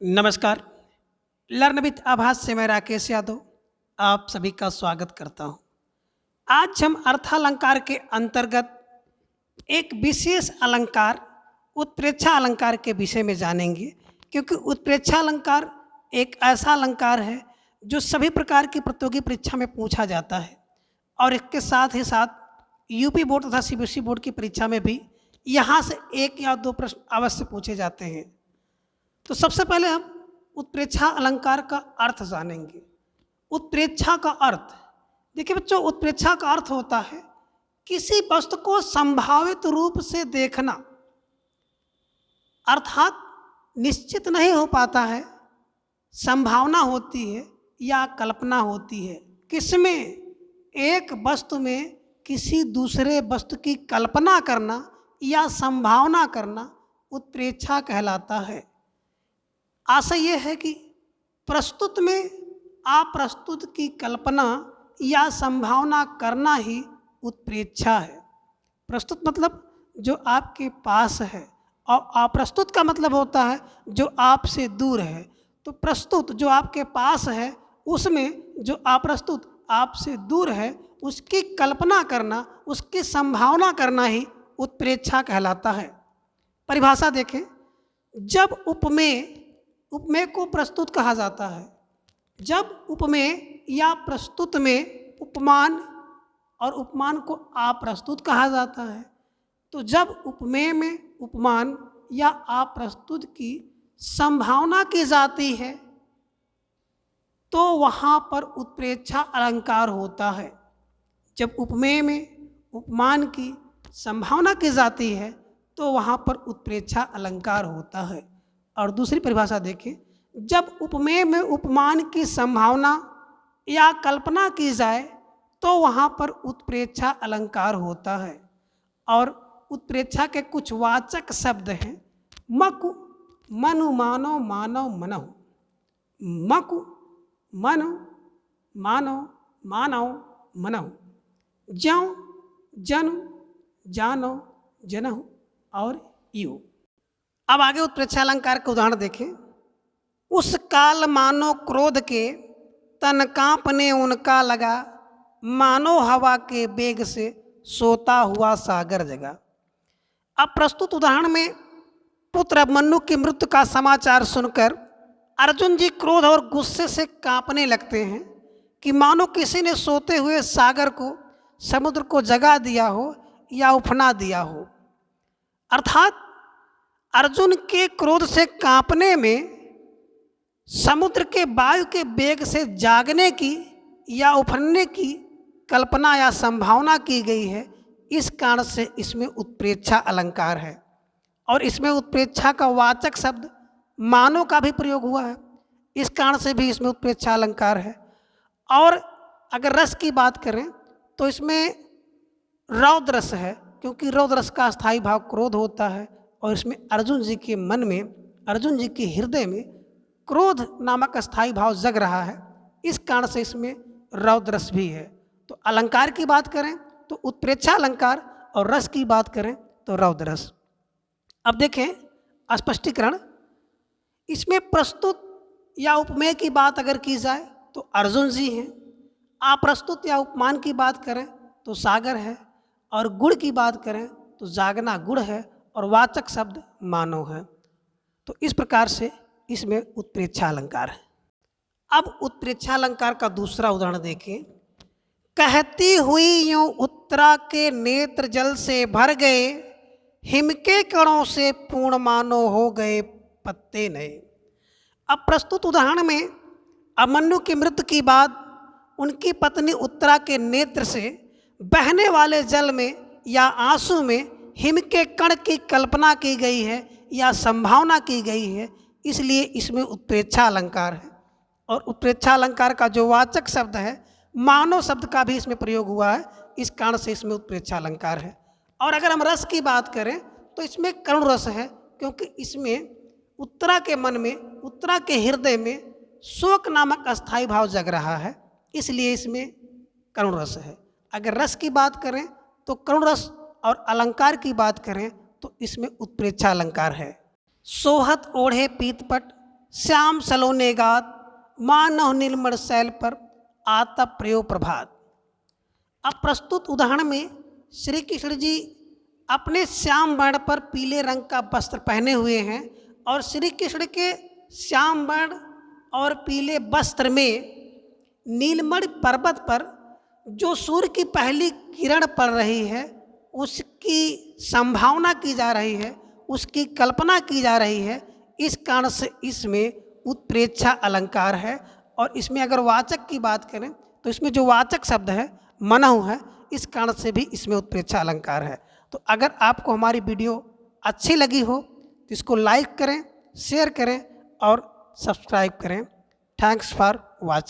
नमस्कार। Learn with आभास से मैं राकेश यादव आप सभी का स्वागत करता हूं। आज हम अर्थालंकार के अंतर्गत एक विशेष अलंकार उत्प्रेक्षा अलंकार के विषय में जानेंगे, क्योंकि उत्प्रेक्षा अलंकार एक ऐसा अलंकार है जो सभी प्रकार की प्रतियोगी परीक्षा में पूछा जाता है और इसके साथ ही साथ यूपी बोर्ड तथा सीबीएसई बोर्ड की परीक्षा में भी यहाँ से एक या दो प्रश्न अवश्य पूछे जाते हैं। तो सबसे पहले हम उत्प्रेक्षा अलंकार का अर्थ जानेंगे। उत्प्रेक्षा का अर्थ देखिए बच्चों, उत्प्रेक्षा का अर्थ होता है किसी वस्तु को संभावित रूप से देखना, अर्थात निश्चित नहीं हो पाता है, संभावना होती है या कल्पना होती है। किसमें? एक वस्तु में किसी दूसरे वस्तु की कल्पना करना या संभावना करना उत्प्रेक्षा कहलाता है। आशय यह है कि प्रस्तुत में अप्रस्तुत की कल्पना या संभावना करना ही उत्प्रेक्षा है। प्रस्तुत मतलब जो आपके पास है और अप्रस्तुत का मतलब होता है जो आपसे दूर है। तो प्रस्तुत जो आपके पास है, उसमें जो अप्रस्तुत आपसे दूर है उसकी कल्पना करना, उसकी संभावना करना ही उत्प्रेक्षा कहलाता है। परिभाषा देखें, जब उपमेय को प्रस्तुत कहा जाता है, जब उपमेय या प्रस्तुत में उपमान और उपमान को अप्रस्तुत कहा जाता है, तो जब उपमेय में उपमान या अप्रस्तुत की संभावना की जाती है तो वहाँ पर उत्प्रेक्षा अलंकार होता है। जब उपमेय में उपमान की संभावना की जाती है तो वहाँ पर उत्प्रेक्षा अलंकार होता है। और दूसरी परिभाषा देखें, जब उपमेय में उपमान की संभावना या कल्पना की जाए तो वहाँ पर उत्प्रेक्षा अलंकार होता है। और उत्प्रेक्षा के कुछ वाचक शब्द हैं, मकु मनु मानो मानव मनहु, मकु मनु मानो मानव मनहु, ज्यों जनु जानो जनहु और यू। अब आगे उत्प्रेक्षा अलंकार का उदाहरण देखें। उस काल मानो क्रोध के तन कांपने उनका लगा, मानो हवा के वेग से सोता हुआ सागर जगा। अब प्रस्तुत उदाहरण में पुत्र अभिमन्यु की मृत्यु का समाचार सुनकर अर्जुन जी क्रोध और गुस्से से कांपने लगते हैं कि मानो किसी ने सोते हुए सागर को, समुद्र को जगा दिया हो या उफना दिया हो। अर्थात अर्जुन के क्रोध से कांपने में समुद्र के वायु के वेग से जागने की या उफनने की कल्पना या संभावना की गई है। इस कारण से इसमें उत्प्रेक्षा अलंकार है। और इसमें उत्प्रेक्षा का वाचक शब्द मानो का भी प्रयोग हुआ है, इस कारण से भी इसमें उत्प्रेक्षा अलंकार है। और अगर रस की बात करें तो इसमें रौद्र रस है, क्योंकि रौद्र रस का स्थायी भाव क्रोध होता है और इसमें अर्जुन जी के मन में, अर्जुन जी के हृदय में क्रोध नामक स्थायी भाव जग रहा है, इस कारण से इसमें रौद्र रस भी है। तो अलंकार की बात करें तो उत्प्रेक्षा अलंकार और रस की बात करें तो रौद्र रस। अब देखें स्पष्टीकरण, इसमें प्रस्तुत या उपमेय की बात अगर की जाए तो अर्जुन जी हैं, अप्रस्तुत या उपमान की बात करें तो सागर है, और गुण की बात करें तो जागना गुण है और वाचक शब्द मानो है। तो इस प्रकार से इसमें उत्प्रेक्षा अलंकार है। अब उत्प्रेक्षा अलंकार का दूसरा उदाहरण देखें। कहती हुई यूं उत्तरा के नेत्र जल से भर गए, हिम के कणों से पूर्ण मानो हो गए पत्ते नए। अब प्रस्तुत उदाहरण में अभिमन्यु की मृत्यु के बाद उनकी पत्नी उत्तरा के नेत्र से बहने वाले जल में या आंसू में हिम के कण की कल्पना की गई है या संभावना की गई है, इसलिए इसमें उत्प्रेक्षा अलंकार है। और उत्प्रेक्षा अलंकार का जो वाचक शब्द है मानो शब्द का भी इसमें प्रयोग हुआ है, इस कारण से इसमें उत्प्रेक्षा अलंकार है। और अगर हम रस की बात करें तो इसमें करुण रस है, क्योंकि इसमें उत्तरा के मन में, उत्तरा के हृदय में शोक नामक अस्थायी भाव जग रहा है, इसलिए इसमें करुण रस है। अगर रस की बात करें तो करुण रस, और अलंकार की बात करें तो इसमें उत्प्रेक्षा अलंकार है। सोहत ओढ़े पीतपट श्याम सलोने गात, मानव निर्मल शैल पर आता प्रयो प्रभात। अब प्रस्तुत उदाहरण में श्री कृष्ण जी अपने श्याम वर्ण पर पीले रंग का वस्त्र पहने हुए हैं और श्री कृष्ण के श्याम वर्ण और पीले वस्त्र में नीलमणि पर्वत पर जो सूर्य की पहली किरण पड़ रही है उसकी संभावना की जा रही है, उसकी कल्पना की जा रही है। इस कारण से इसमें उत्प्रेक्षा अलंकार है। और इसमें अगर वाचक की बात करें तो इसमें जो वाचक शब्द है मनहु है, इस कारण से भी इसमें उत्प्रेक्षा अलंकार है। तो अगर आपको हमारी वीडियो अच्छी लगी हो तो इसको लाइक करें, शेयर करें और सब्सक्राइब करें। Thanks for watching.